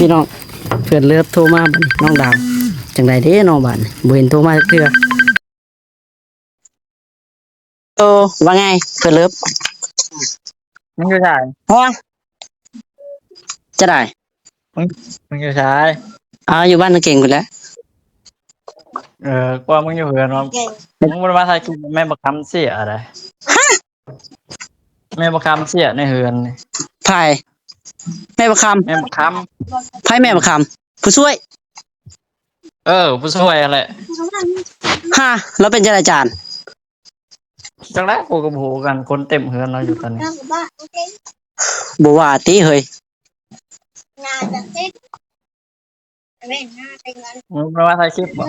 พี่น้องเพื่อนเลือบโทรมาบัดน้องดาวจังใดเด้น้องบ้านบ่เห็นโทรมาเทื่อว่าไงเพื่อนเลือบมึงจะใช่ฮะจะได้มึงจะใช่อยู่บ้านนาเก่งกูแล้วกว่ามึงอยู่เหือนว่ามึงมันมาไทยกินแม่บักคำเสียอะไรแม่บักคำเสียในเหือนนี่ไผ่แม่ประคแม่บักคำไผ่แม่ประคำผู้ช่วย ผู้ช่วยอะไรฮะแล้วเป็นอาจารย์ จังไรกูกับโหกันคนเต็มเหือนเราอยู่ตอนนี้บ่ว่าติเฮ้ยมึงมาไทยคลิปบ่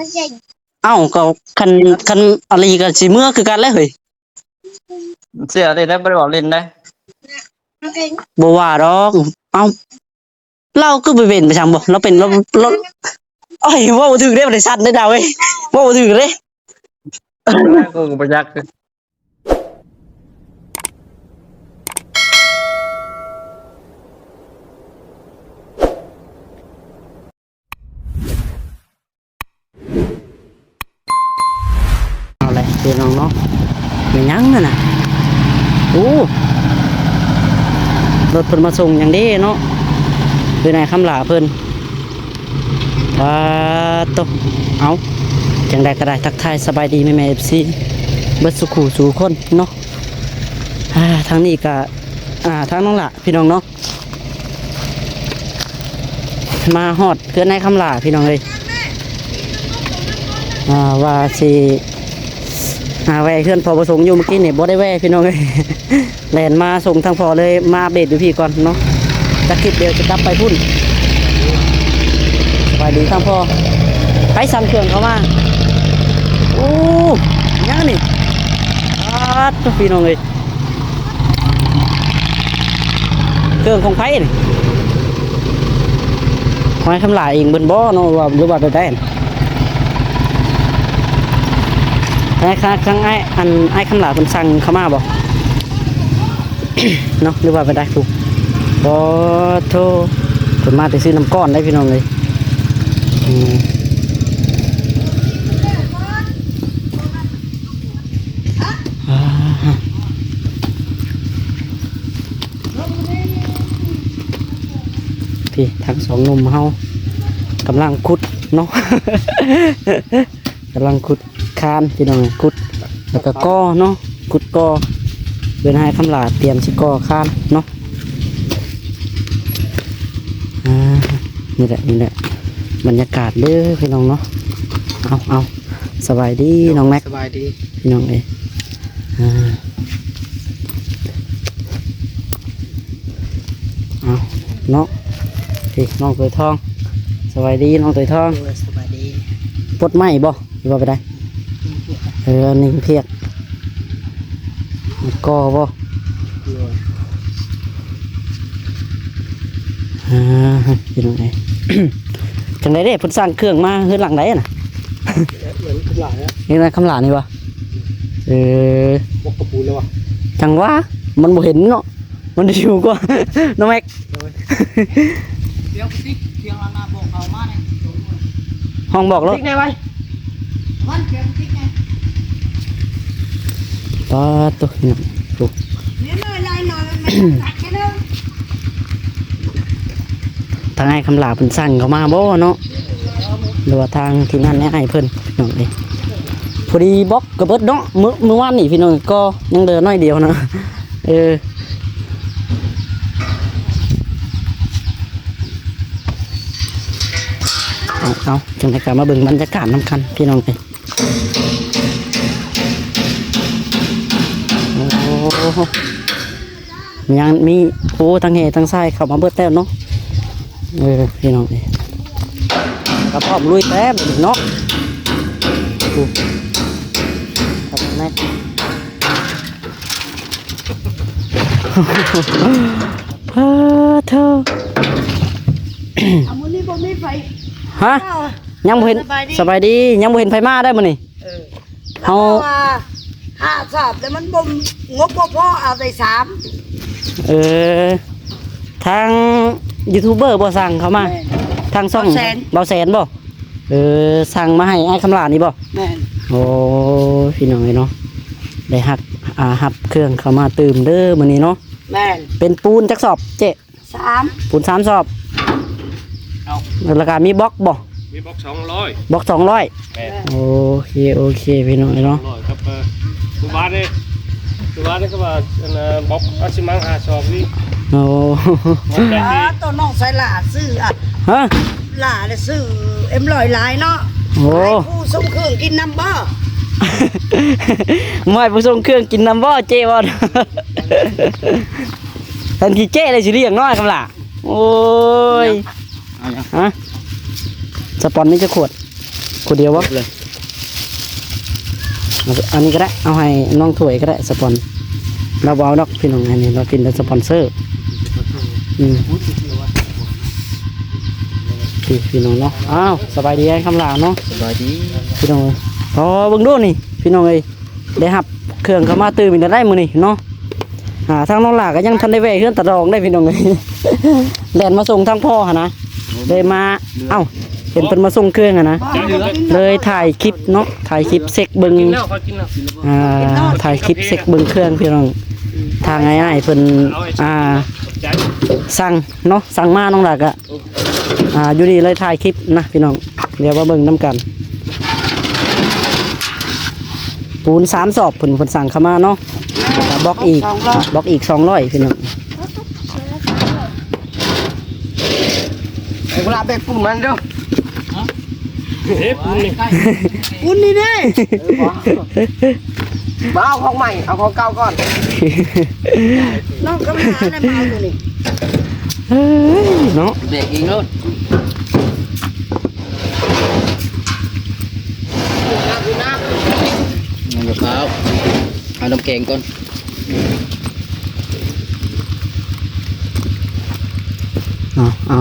เอ้าก็คันอะไรก็สิเมื่อคือกันแล้วเฮ้ยเสียเลยได้บริบอกเล่นได้บ่ว่าดอกเอ้าเราก็ไปเป็นประจำบ่เราเป็นเราโอ้ยว่าบ่ถึงเด้บ่ได้สั่นเด้อดาวเว้ยว่าบ่ถึงเด้กูกับประยักษ์เอาเลยพี่น้องเนาะไม่ยั้งน่ะโอ้รถเพิ่นมาส่งอย่างนี้เนาะคือนายคำหลาเพิ่นตกเอาจังใดก็ได้ทักทายสบายดีแม่ๆ FC เบิดสุขสู่คนเนาะทางนี้ก็ทางน้องละพี่น้องเนาะมาฮอดคือนายคำหลาพี่น้องเลยว่าสิแวะเพื่อนพอประสงค์อยู่เมื่อกี้เนี่ยบ่ได้แวะพี่น้องเลยแลนมาส่งทางพอเลยมาอัปเดตอยู่พี่ก่อนเนาะจะคลิปเดียวจะกลับไปพุ่นสบายดีทางพอไปสั่งเครื่องเขามาโอ้ยังนี่พี่น้องเลยเครื่องของไผ่นี่หอยคำหลายเองเบิ้นบ่เนาะว่าหรือว่าไปได้ไอ้ครั้งไอ้คำหลาเป็นสั่งเข้ามาบ่ เนาะหรือว่าไปได้ถูกบ่โทเป็นมาแต่ซื้อน้ำก้อนได้พี่น้องเลยพี่ทั้งสองหนุ่มเฮากำลังขุดเนาะ กำลังขุดคานพี่น้องขุดแล้วก็ก้อเนาะขุดก้อเป็นให้คำหลาเตรียมชิก้อคานเนาะนี่แหละบรรยากาศเด้อพี่น้องเนาะเอาสบายดีน้องแม็กสบายดีพี่น้องเอ้เอาเนาะพี่น้องตัวทองสบายดีน้องตัวทองสบายดีปลดไม้บ่หรือว่าไปได้นิ่งเพียกก็บ่พี่น้องเอ้ จังไดเด้เพิ่นสร้างเครื่องมาเฮือนหลังใดน่ะเหมือนคำหลาเนี่ยนี่นะคำหลานี่วะบกกระปูแล้ววะจังว่ามันบ่เห็นเนาะมันอยู่กว่า น้องแม็กเดี๋ยวติ๊กเพียงลานาบอกเขามาเนี่ยห้องบอกแล้วติ๊กไงไว้วันเพียงติ๊กไงตัวนี่ถูกทางไอ้คำหลาเป็นสั่งเขามาบ่เนาะหรือว่าทางที่นั่นเนี่ยไอ้เพิ่นน้องเอ้พอดีบล็อกกระเบิดเนาะเมื่อวานนี่พี่น้องก็ยังเดินน้อยเดียวนะเอาจังได๋ก็มาเบิ่งบรรยากาศนำกันพี่น้องเอ้ยังมีทั้งเหทั้งทรายเข้ามาเบิดแล้วเนาะพี่น้องนี่กระพร้อมลุยแต้มเนาะครับแม่เธอเอามื้อนี้บ่มีไฟฮะยังบ่เห็นสบายดียังบ่เห็นไผมาได้มื้อนี้เฮา5 3แต่มันบ่งบบ่พอเอาได้3ทางยูทูบเบอร์บ่สั่งเขามา ทางช่อง เบาแสน เบาแสนบ่สั่งมาให้ไอ้คำลานี่บ่ แม่น โอ้พี่น้องเนาะได้หับเครื่องเข้ามาตื่มเด้อมื้อนี้เนาะ แม่น เป็นปูนจักสอบเจ๊ 3 ปูน3สอบ เอา ราคามีบล็อกบ่ มีบล็อก200บล็อก200 แม่ โอเคพี่น้องเนาะ 200ครับทุกบ้านนี่ก็ว่าบล็อกอาชิมัง5ซอกนี่ โอ้ มันได้ดี ตัวน้องใส่หลาซื้ออ่ะ ฮะ หลาได้ซื้อเอ็มลอยหลายเนาะ โอ้ ให้ผู้ส่งเครื่องกินน้ำบ่ ไม่ผู้ส่งเครื่องกินน้ำบ่เจ๊บ่ทันทีเจ๊เลยสิเรียกน้อยคำล่ะโอ้ยฮะสปอนนี่จะขวดเดียววะเลยอันนี้ก็ได้เอาให้น้องถวยก็ได้สปอนเราเอาดอกพี่น้องอันนี้เรากินเป็นสปอนเซอร์พี่น้องเนาะอ้าวสบายดีไอ้คำล่ะเนาะ สบายดี พี่น้องพอเบิ่งดูนี่พี่น้องเอ้ยได้หับเครื่องเข้ามาตื่นมีได้มื้อนี้เนาะทางน้องหลาก็ยังทันได้แวะเครื่องตัดดองได้พี่น้องเอ้ย แล่นมาส่งทางพ่อหั่นนะเลยมาเอ้าเห็นเพิ่นมาส่งเครื่องหั่นนะเลยถ่ายคลิปเนาะถ่ายคลิปเซ็กเบิ่ง กินแล้วเขากินแล้ว ถ่ายคลิปเซ็กเบิ่งเครื่องพี่น้องทางง่ายๆเพิ่นใจ สั่งเนาะสั่งมาน้องหลาก็อยู่นี่เลยถ่ายคลิปนะพี่น้องเดี๋ยวมาเบิ่งนํกันปูน3สอบเพิ่นสั่งเข้ามาเนาะบล็อกอีก200พี่น้อง ไอ้เวลาแบกปูนมันเด้อปูนนี่ คุณนี่เด้ มาเอาของใหม่เอาของเก่าก่อน น้องกำลังหาอะไรมาเอาอยู่นี่ เฮ้ยเนาะ เบรกเองเลย น้ำมะพร้าวเอาน้ำแกงก่อน เอา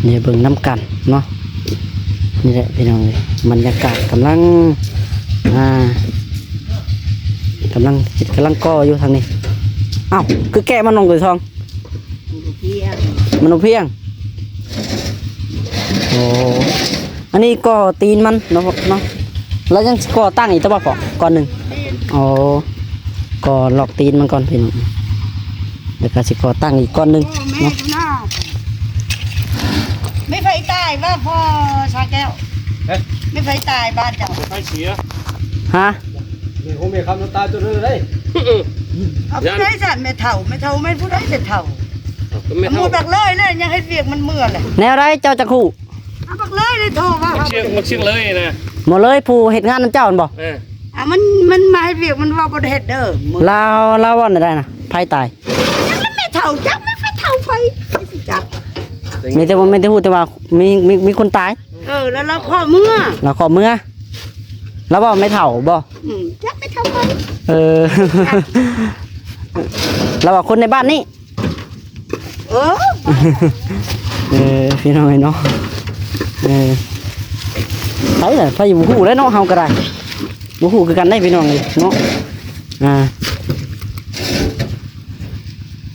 เนี่ยเบิ่งน้ำกันเนาะนี่แหละพี่น้องเลยบรรยากาศกำลังก่ออยู่ทางนี้เอ้าคือแกะมันลงเลยทองมันเอาเพียงโอ้อันนี้ก่อตีนมันเนาะแล้วยังก่อตั้งอีกตัวป่ะก่อนหนึ่งอ๋อก่อหลอกตีนมันก่อนพี่น้องแล้วก็สิก่อตั้งอีกก้อนหนึ่งเนาะ ไม่ไฟตายว่าพ่อชาแก้วไม่ไฟตายบ้านเจ้า ไฟเสีย ฮะ นี่ผมมีคำน้ำตาจนเลย เอาผู้ใดสั่นไม่เท่าไม่ผู้ใดจะเท่า ไม่ หมู เท่า บักเลยเลยยังให้เวียกมันเมื่อเลย แนวไรเจ้าจะคู่ เอาบักเลยเลยโทรว่า มันเชียงเลยนะ หมดเลยผู้เห็ดงานนั่นเจ้าบ่ มันมาให้เวียกมันว่าบ่ได้เฮ็ดเด้อ เราว่าได้นะไพ่ตาย มันไม่เท่าจักไม่ไฟเท่าไฟจัก มีแต่พูดแต่ว่ามีคนตาย แล้วเราข้อเมื่อ เราขอเมื่อแล้วว่าไม่เถ่าบ่ จักไม่เท่าไฟ เราว่าคนในบ้านนี่ พี่น้อยเนาะใช่เลยไฟอยู่หูแล้วเนาะเฮาก็ได้บุหูคือกันได้พี่น้องเลยเนาะ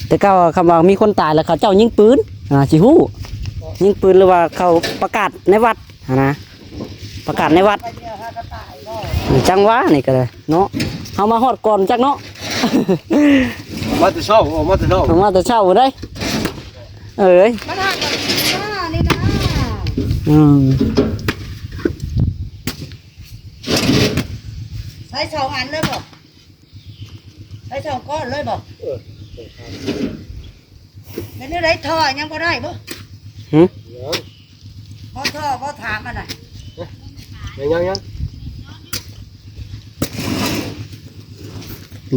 แต่ก็คำว่ามีคนตายแล้วเขาเจ้ายิงปืนสิฮู้ยิงปืนหรือว่าเขาประกาศในวัดนะประกาศในวัดจังหวะนี่ก็เลยเนาะเฮามาฮอดก่อนจักเนาะ มาแต่เช้ามาแต่เช้า เฮามาแต่เช้าได้เอ้ย มาทางนี่นะ ใช้สองอันเลยบ่ใช้สองก้อนเลยบ่เห็นได้ท่อยังบ่ได้บ่พอท่อพอถามมันน่ะ ยัง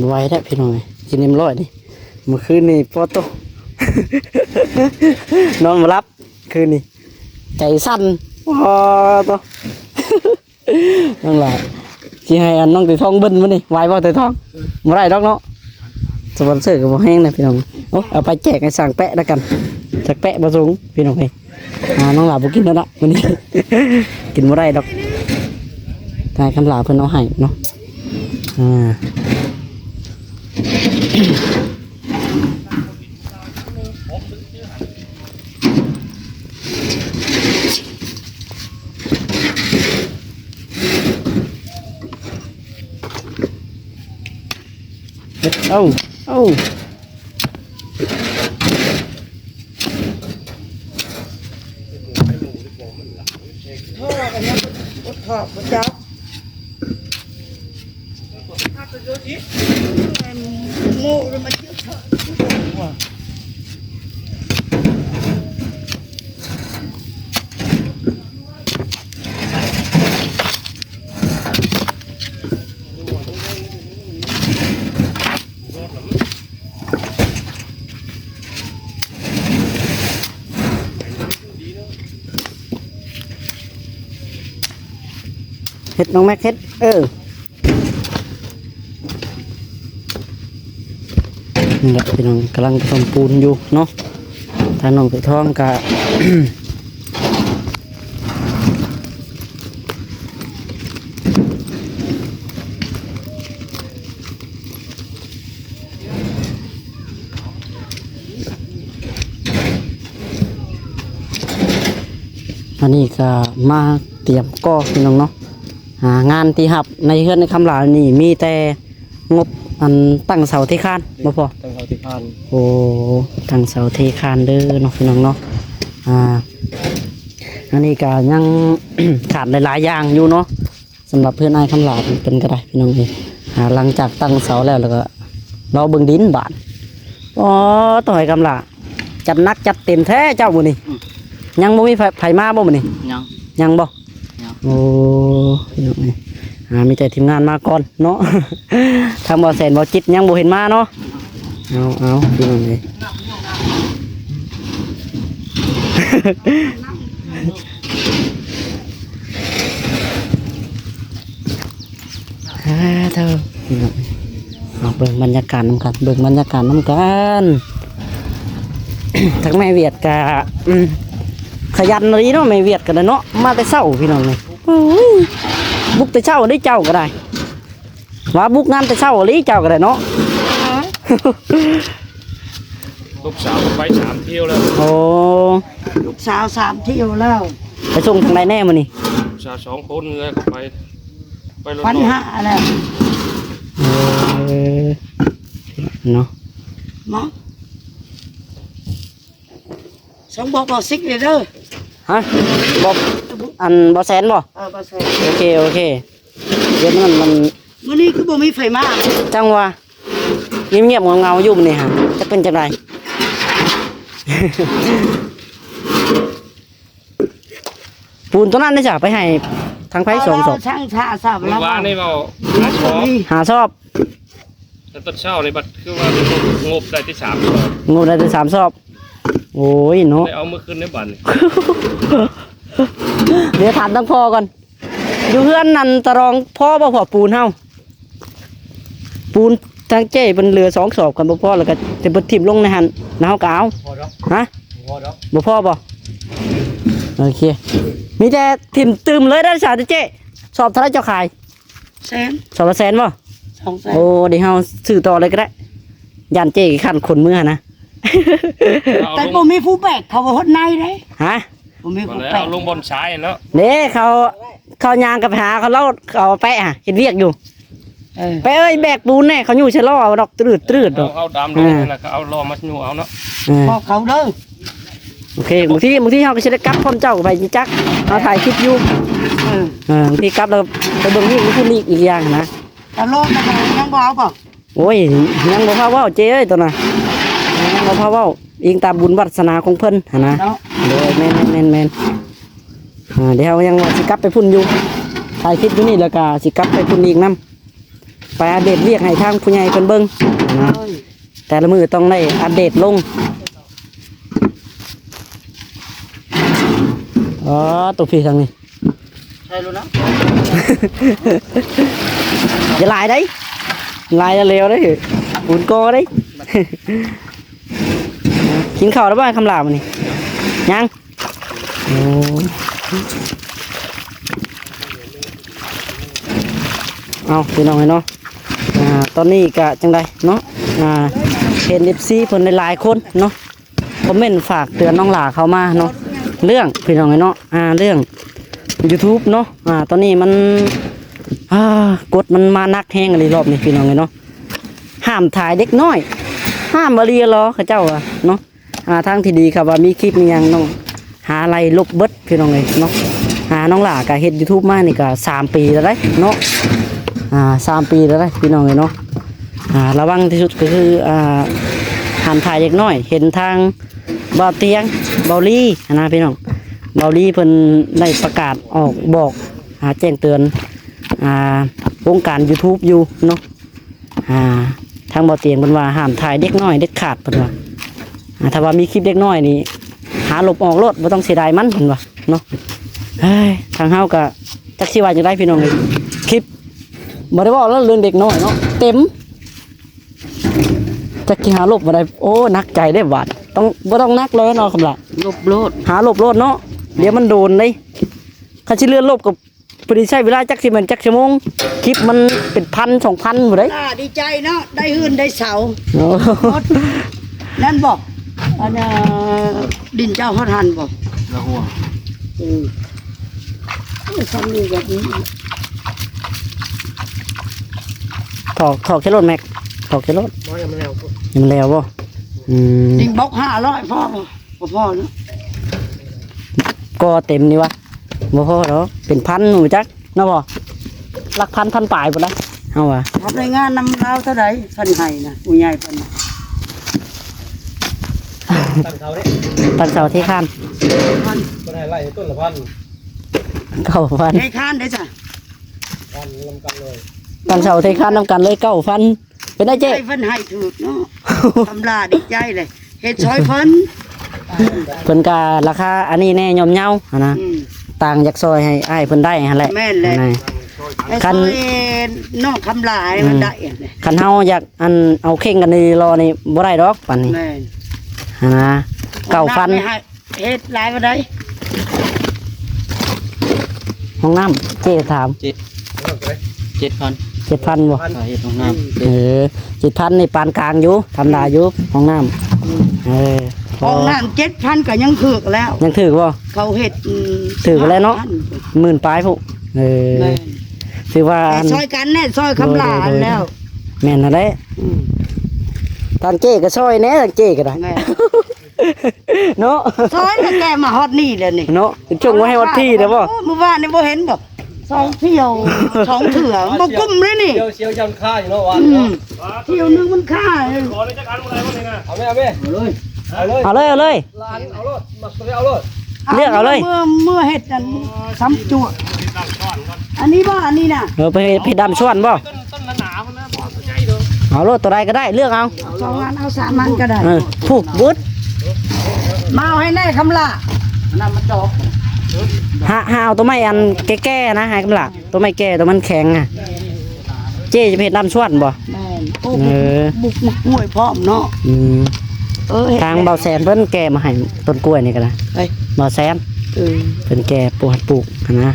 ไว้ได้พี่น้อยกินเอ็มร้อยนี่เมื่อคืนนี่พอโต นอนมารับคืนนี่ใจสั่นพอโต นั่นแหละที่ให้อันน้องตีทองเบิ้ลมานี่ไว้บ่ตีทองมาได้ดอกเนาะสปอนเซอร์กับบ่แห้งนะพี่น้องโอ้เอาไปแจกให้สั่งแปะแล้วกันจากแปะมาสูงพี่น้องเอ้ยน้องหลาบ่กินแล้วนะวันนี้ กินบ่ได้ดอกทายคำหลาเพิ่นเอาให้เนาะ เอ้าเอ้า พ่อกันนะอดขอบพระเจ้าโง่เลยมาเชื่อเถอะ เฮ็ดน้องแม็กเฮ็ดนี่แหละพี่น้องกำลังผสมปูนอยู่เนาะถ้าน้องไปท้องกะ อันนี้ก็มาเตรียมก่อพี่น้องเนาะงานที่หับในเฮือนในคำลานี่มีแต่งบอันตั้งเสาเทคานบ่พอ ตั้งเขาที่พาน โอ้ตั้งเสาเทคานเด้อเนาะพี่น้องเนาะอันนี้ก็ยัง ขาดหลายๆอย่างอยู่เนาะสำหรับเพื่อนนายคำลาเป็นก็ได้พี่น้องเองหลังจากตั้งเสาแล้วก็เราเบิ่งดินบาดอ๋อต่อยคำลาจัดนักจัดเต็มแท้เจ้าบุนี่ยังบ่มีไผมาบ่บุนี่ ยัง ยังบ่ ยัง โอ้พี่น้องเอ้ยมีแต่ทีมงานมาก่อนเนาะ ทางบ่อแสนบ่อจิตยังบ่เห็นมาเนาะเอาพี่น้องเอ้ย เธอพี่น้องเอาเบิ่งบรรยากาศน้ำกันเบิ่งบรรยากาศน้ำกัน ทั้งแม่เวียดกะขยันเลยเนาะแม่เวียดกันเนาะมาแต่เช้าพี่น้องเลยโอ้ยบุกแต่เช้าได้เจ้าก็ได้ว่าบุกงานแต่เช้าเลยเจ้าก็ได้เนาะ ลูกสาวก็ไป3 เที่ยวแล้ว โอ้ ลูกสาว3 เที่ยวแล้ว ไปส่งทางใดแน่มื้อนี้ ลูกสาว2 คนเลยก็ไปรถ ปัญหาแล้ว เนาะ หมอสองบอกซิกเลยเด้อ ฮะบ่อันบ่แสนบ่ บ่ใช่ โอเคเดี๋ยวมัน มื้อนี้คือบ่มีไฟมา จังว่าเงียบๆเงาๆอยู่นี่ฮะจะเป็นจังได ปูนตัวนั้นได้จ้ะไปให้ทางไผ2 ศพ ช่างชาทราบ เมื่ แล้ว อวานนี่เราหาชอบ หาชอบ แต่ต้นเช้าในบัดคือว่างบได้ที่3 ชอบ งูได้ถึง3 ศพโอ้ยเนาะ ได้เอาเมื่อคืนในบัดนี่ เดี๋ยวถามทั้งพ่อก่อนอยู่เพื่อนนั่นตะรองพ่อบ่พอปูนเฮาปูนทางเจ้เป็นเรือ2 ศพกันบ่พอแล้วก็จะบ่ทิ่มลงในหันแล้วเฮาก็เอา พอดอก ฮะ พอดอก บ่พอบ่โอเคมีแต่ทิ่มตืมเลยได้อสาเจ้สอบเท่าไรเจ้าขาย แสน สอบละแสนบ่ 2 แสน โอ้เดี๋ยวเฮาซื้อต่อเลยก็ได้ยันเจ้ขันคนมือนะ แต่บ่มีผู้แบกเขาบ่ฮอดในเด้ ฮะ บ่มี มา ผู้ แล้ว แบก เอาลงบนชายเนาะ เด้เขายางกับหาเขาเล่าเขาแปะเห็นเรียกอยู่แปะเอ้ยแบกปูนแน่เขาอยู่ชะลอดอกตรืดดอก เอาดำลงนั่นแหละก็เอาล้อมาอยู่เอาเนาะ พอเขาเด้อ โอเคบางทีเขาก็จะได้กลับพร้อมเจ้าไปจักเอาถ่ายคลิปอยู่บางทีกลับเราไปเบิ่งนี่พูดนี่อีกอย่างนะ ตะโลดตะโลดยังบ่เอาบ่ โอ้ยยังบ่พาเว้าเจ้เอ้ยตัวน่ะยังบ่พาเว้าอิงตามบุญวาสนาของเพิ่นหั่นนะ เนาะ โดยแม่นเดี๋ยวยังว่าสิกลับไปพุ่นอยู่ถ่ายคลิปอยู่นี่แล้วก็สิกลับไปพุ่นอีกนํไปอัปเดตเรียกให้ทางผู้ใหญ่เพิ่นเบิ่งนะ เอ้ย แต่ละมือต้องได้อัปเดตลงอ๋อตัวพี่ทางนี้ ใช่รู้นะ อย่าลายđấyลายเร็วđấy buồn cô đấy กินข้าวแล้วบ้างคำลามันนี่ยังโอ้เอาพี่น้องเนาะตอนนี้ก็จังไดเนาะเห็น FC เพิ่นหลายๆคนเนาะคอมเมนต์ฝากเตือนน้องหลาเข้ามาเนาะเรื่องพี่น้องเนาะเรื่อง YouTube เนาะตอนนี้มันกดมันมานักแห้งอะไรรอบนี้พี่น้องเนาะ ห้ามถ่ายเด็กน้อย ห้ามบริรอเขาเจ้าอะเนาะทางที่ดีครับว่ามีคลิปมีหยังน้องหาอะไรลบเบิดพี่น้องเลยเนาะน้องหล่าก็เฮ็ด YouTube มานี่ก็3 ปีแล้วได้เนาะ3 ปีแล้วได้พี่น้องเลยเนาะระวังที่สุดก็คือห้ามถ่ายเด็กน้อย เห็นทางเบาเตียงเบาลี่นะพี่น้องเบาลี่เพิ่นได้ประกาศออกบอกแจ้งเตือนวงการ YouTube อยู่เนาะทางเบาเตียงเพิ่นว่าห้ามถ่ายเด็กน้อยเด็ดขาดเพิ่นว่าถ้าว่ามีคลิปเด็กน้อยนี่หาหลบออกรถบ่ต้องเสียดายมันเพิ่นว่าเนาะทางเฮาก็จักสิว่าจังได๋พี่น้องเลยคลิปบ่ได้เว้าแล้วเรื่องเด็กน้อยเนาะเต็มจักสิหาหลบบ่ได้โอ้หนักใจได้บาดบ่ต้องนักเลยเนาะคำละ ลบโลด หาหลบรถเนาะเดี๋ยวมันโดนเลยคันสิเลื่อนหลบกับพอดีใช้เวลาจักสิมันจักชั่วโมงคลิปมันเป็น1,000 2,000บ่ได้ ดีใจเนาะได้หื่นได้เสา โอ้ นั่นบอกอันดินเจ้าฮอดหันบอก ละห่วง ทำนี่แบบนี้ ถอกแค่รถแม็กถอกแค่รถ น้อยมันแล้ว มันแล้วบ่ ดินบล็อก500พ่อพ่อเนาะ ก็เต็มนี่วะบ่พอหรอกเป็นพันหนูจักเนาะบ่หลักพันปลายบ่ได้เฮาว่า ทำรายงานนำเราเท่าไหร่พันไห้นะผู้ใหญ่พัน ตั้งเขาเนี่ย ตั้งเสาที่ข้าน พัน ก็ได้ไล่ต้นละพัน 9,000 ให้ค้านได้จ้ะ พันลำกันเลย ตั้งเสาที่ข้านนำกันเลย9,000เป็นได้เจ๊ ให้เพิ่นให้ถูกเนาะทำลาดีใจเลยเฮ็ดซอยเพิ่น เพิ่นก็ราคาอันนี้แน่ย่อมเยานะต่างจากซอยให้อ้ายเพิ่นได้หั่นแหละ แม่นเลย นั่น ให้ซอยนอกคำลาให้มันได้เลย คันเฮาอยากเอาเข่งกันในรอนี่บ่ได้ดอกปานนี้ แม่น นะ9,000 ไม่ให้เฮ็ดหลายบ่ได้ ห้องน้ำเจ๊ถาม 7,000 7,000บ่ สาเหตุของน้ำ 7,000นี่ปานกลางอยู่ธรรมดาอยู่ห้องน้ำห้องน้ำ7,000ก็ยังถูกแล้ว ยังถือบ่ เขาเฮ็ด ถือแล้วเนาะ 10,000ปลายพุแม่น ถือว่า แต่ซอยกันแน่ซอยคำลาอันแล้ว แม่นนั่นแหละทางเจ๊ก็ซอยแหน่ทางเจ๊ก็ได้ แม่ เนาะ ซอยแล้วแกมาฮอดนี่แล้วนี่ เนาะจงไว้ให้วัดที่เด้อบ่ เมื่อวานนี่บ่เห็นบ่สองเที่ยวสองเถื่อบ่กุ้มเลยนี่ เชียวยันค่าอยู่เนาะวัน เที่ยวนึงมันค่า ขอเลยจักอันอะไรวะเนี่ยนะเอาไหมเอาเลย เอาเลย ร้านเอารถมาไปเอารถ เลือกเอาเลย เมื่อเฮ็ดอันซ้ำจั่วอันนี้บ่อันนี้น่ะ ไปดำชวนบ่ ต้นหนาๆมันนะพอใจเด้อ เอารถตัวใดก็ได้เลือกเอา สองอันเอา3อันก็ได้ ถูกบุด มาเอาให้แน่คำละนำมาดอก หาเอาตัวไม้อันแก่ๆนะให้กำลังตัวไม้แก่ตัวมันแข็งอ่ะเจ๊จะไปเฮ็ดดำชวนบ่ แม่นโอ้บุกมากล้วยพร้อมเนาะฮ็ด ทางเบาแสนเพิ่นแก่มาให้ต้นกล้วยนี่ก็ได้ ไป เบาแสนเพิ่นแก่ปลูกนะ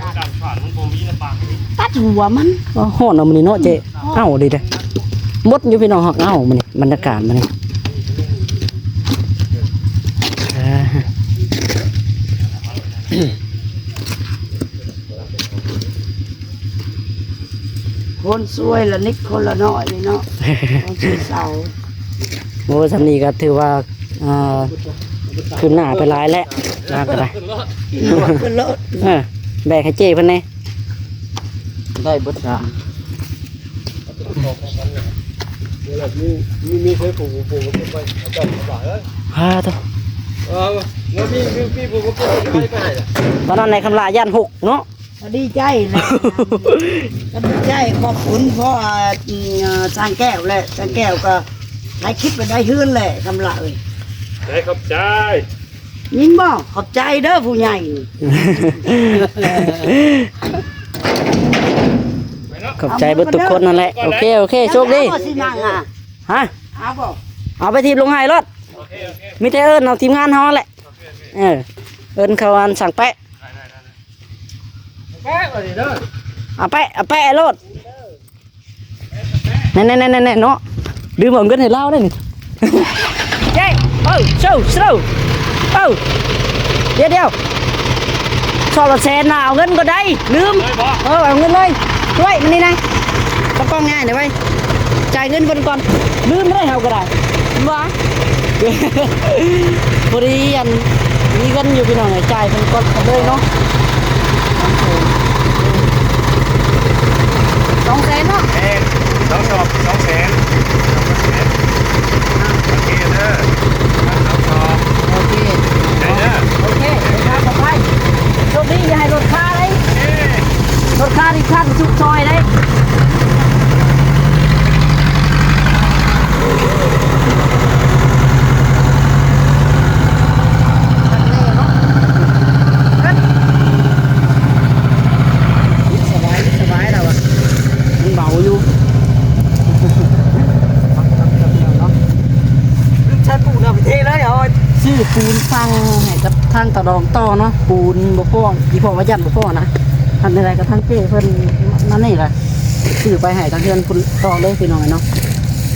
ตัดหัวมัน ก็ฮ้อนเอามื้อนี้เนาะเจ๊เอ้าดิเด้อมดอยู่พี่น้องฮักเอ้ามื้อนี้บรรยากาศมื้อนี้คนสวยละนิดคนละน้อยนี่เนาะคนสวยเสา โอ้สำนีก็ถือว่าขึ้นหน้าไปหลายแล้วลาก็ได้ ขึ้นรถ แบกให้เจ๊เพิ่นแน่ ได้เบิดละ มีเคยปลูกก็ไปจอดบ่ายเลย ตัว แล้วมีปลูกก็ไปให้ ตอนนั้นในคำลาย่าน6เนาะ ก็ดีใจเลยก็ดีใจขอบคุณเพราะสร้างแก้วแหละสร้างแก้วก็ถ่ายคลิปไปได้ฮื้นแหละคำละเอ้ย ได้ขอบใจ ยิงบ่ขอบใจเด้อผู้ใหญ่ ขอบใจเบิดทุกคนนั่นแหละโอเคโชคดี เอาสินั่งอ่ะ ฮะ เอาบ่ เอาไปทีมลงไห้รถมีแต่เอิ้นเอาทีมงานเฮาแหละเอิ้นเขาอันสั่งแปะ แป๊ะเลยเด้อ เอาแปะรถแน่ๆๆๆเนาะดื่มเอาเงินให้เราได้นี่เย้โซ่เดี๋ยวชอบละแสนน่ะเอาเงินก็ได้ลืมเอาเงินเลยช่วยมันนี่นะตะกล้องง่ายเดี๋ยวไว้ จ่ายเงินเพิ่นก่อนลืมไม่ได้เฮาก็ได้ว่า พอดีอันมีเงินอยู่พี่น้องไงจ่ายเพิ่นก่อนเลยเนาะ200,000เนาะ 2 ชอบ2 แสนโอเคเด้อ2 ชอบ โอเค ได้เด้อ โอเคครับขอบคุณโชคดีอย่าให้รถค่าเลย เอ้ รถค่าที่ขั้นชุกซอยเลยสบายแล้วอ่ะมันเบาอยู่ ใช้ปูนเอาไปเทเลยเหรอ ซื้อปูนฟังให้กับทางตะดองต่อเนาะปูนบ่พออีพ่อว่ายันบ่พอนะทำอะไรกับทางเจ้เพิ่นนั่นนี่แหละซื้อไปให้ทางเดือนคุณต่อเลยพี่น้องเนาะ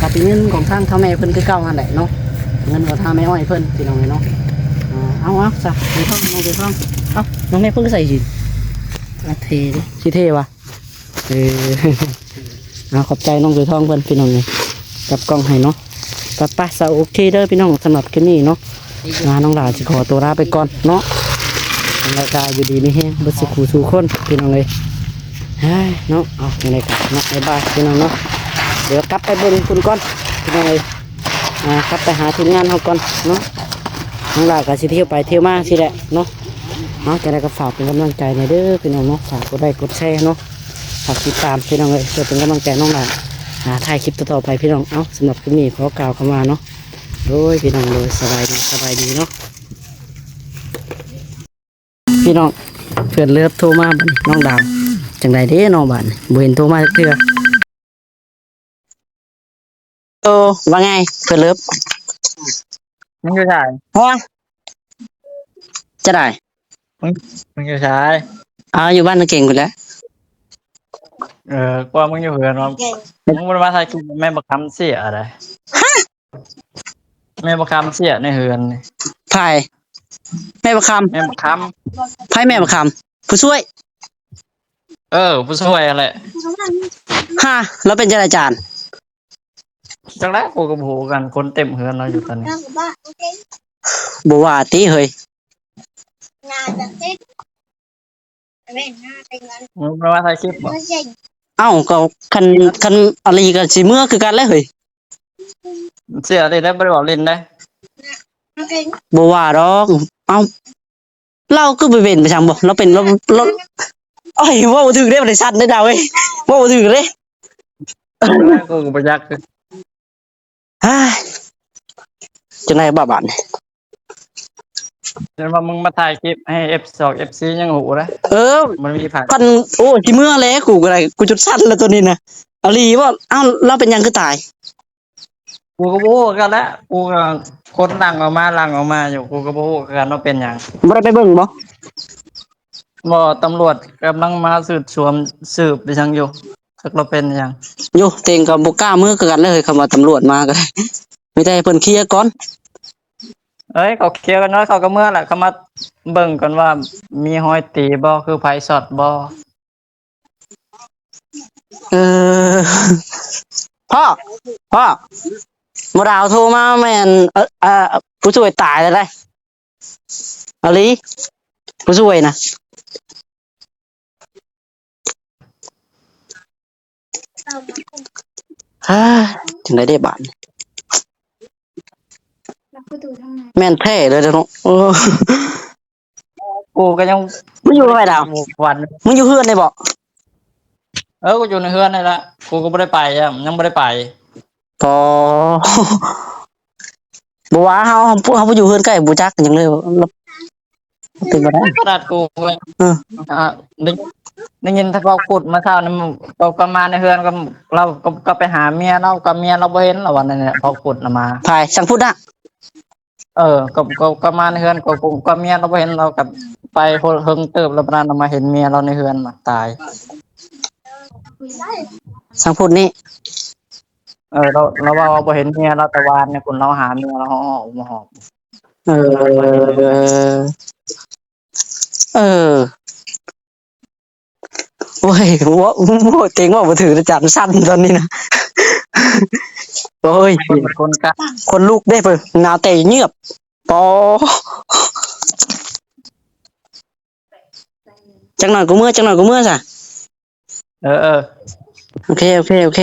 กับเงินของทางเท่าแม่เพิ่นคือเก่านั่นแหละเนาะเงินของทางแม่อ้อยเพิ่นพี่น้องเนาะเอาซะดูท่องน้องดูท่องเอาน้องแม่เพิ่งใส่หินเทดิสิเทวะเอาขอบใจน้องดูท่องเพิ่นพี่น้องนี่จับกล้องให้เนาะป้าโอเคเด้อพี่น้องสำหรับคลิปนี้เนาะน้องหลาจะขอตัวลาไปก่อนเนาะรายการอยู่ดีไม่แห้งบัสคูสู่คนพี่น้องเลยเนาะเอาอย่างไรกันเนาะบ๊ายบายพี่น้องเนาะเดี๋ยวกลับไปเบิ่งคุณก่อนพี่น้องเลยกลับไปหาทีมงานเขาก่อนเนาะน้องหลาก็สิเที่ยวไปเที่ยวมาสิแหละเนาะจะได้ก็ฝากเป็นกำลังใจในเด้อพี่น้องเนาะฝากกดไลค์กดแชร์เนาะฝากติดตามพี่น้องเลยเพื่อเป็นกำลังใจน้องหลาถ่ายคลิปต่อไปพี่น้องเอาสำหรับคลิปนี้ขอกล่าวคำว่าเนาะโดยพี่น้องเลยสบายดีเนาะพี่น้องเพื่อนเลิฟโทรมาบัดน้องดาวจังไดเด้น้องบ้านบ่เห็นโทรมาเทื่อว่าไงเพื่อนเลิฟ มึงอยู่ชาย ฮะจะได้ มึงอยู่ชาย อยู่บ้านนาเก่งกูแหล้ว กว่ามึงอยู่เหือนว่ามึงบ่มาถ่ายคลิปแม่บักคำเสียอะไรแม่บักคำเสียในเหือนนี่ ไผ่แม่ประค แม่บักค ำไผ่แม่ประคำผู้ช่วย ำผู้ช่วยอะไร ฮะแล้วเป็นจราจารย์ จังไรกูกับหูกันคนเต็มเหือนเราอยู่ตอนนี้ บ่ว่าติเฮ้ย มึงบ่มาถ่ายคลิปบ่ ก็คันอะไรกันสิเมื่อคือกันแล้วเฮ้ย เสียได้บ่ได้บอกเล่นได้ บ่ว่าดอกเราคือไปเป็นประจำบ่เราเป็นเราโอ้ยว่าบ่ถึงได้บ่ได้สั่นได้ดาวเว้ยว่าบ่ถึงเด้ จังไรกูก็บ่อยากคือ จังได๋บ้าบาดนี่ จนว่ามึงมาถ่ายคลิปให้ F2 FC ยังหูนะมันมีผ่าน คันโอ้สิเมื่อแล้วกูก็ได้กูจุดสั่นแล้วตัวนี้นะอลีบ่เราเป็นหยังคือตาย กูก็บ่ฮู้กันแล้วกูก็คนหลังออกมาอยู่กูก็บ่ฮู้กันว่าเป็นหยัง บ่ได้ไปเบิ่งบ่ บ่ตำรวจกำลังมาสืบดิฉันอยู่สักเราเป็นหยัง โยเต็งก็บ่กล้ามือคือกันเลยคำว่าตำรวจมาก็ได้ไม่ได้เพิ่นเคลียร์ก่อน เอ้ยเขาเคลียร์กันน้อยเขาก็เมื่อแหละเขามาเบิ่งกันว่ามีหอยตีบ่คือไผช็อตบ่ เออพ่อบ่ดาวโทรมาแม่นผู้ช่วยตายแล้วได้อลีผู้ช่วยนะจังได๋ได้บาดแม่นแท้เลยเด้อเนาะ กูก็ยัง มึงอยู่กับไผดาว วัน มึงอยู่เฮือนได้บ่ กูอยู่ในเฮือนนี่ละกูก็บ่ได้ไปยังบ่ได้ไป ก็ บ่ว่าเฮาบ่อยู่เฮือนใกล้บ่จักหยังเลยเป็นบ่ได้ ขนาดกูก็ เออ ได้ยินถ้าเขาขุดมาเช้านี่เราก็มาในเฮือนก็เราก็ไปหาเมียเรากับเมียเราบ่เห็นแล้ววันนั้นเนี่ยพอขุดมา ภายสังพุทธะ ก็มาในเฮือนก็เมียเราบ่เห็นเรากับไปเฮิงเติบแล้วปานนั้นมาเห็นเมียเราในเฮือนมาตาย สังพุทธนี่ เราว่าบ่เห็นเมียเราแต่วานเนี่ยคุณเราหาเมียเราออกมาหอบ เออ เออโอ้ยว่าเก่งว่าบ่ถือจะจับสั้นตอนนี้นะ โอ้ย คนกะ คนลูกได้เพิ่นหนาวแต่เงียบปอจังหน่อยกูเมื่อจ้ะ เออ โอเค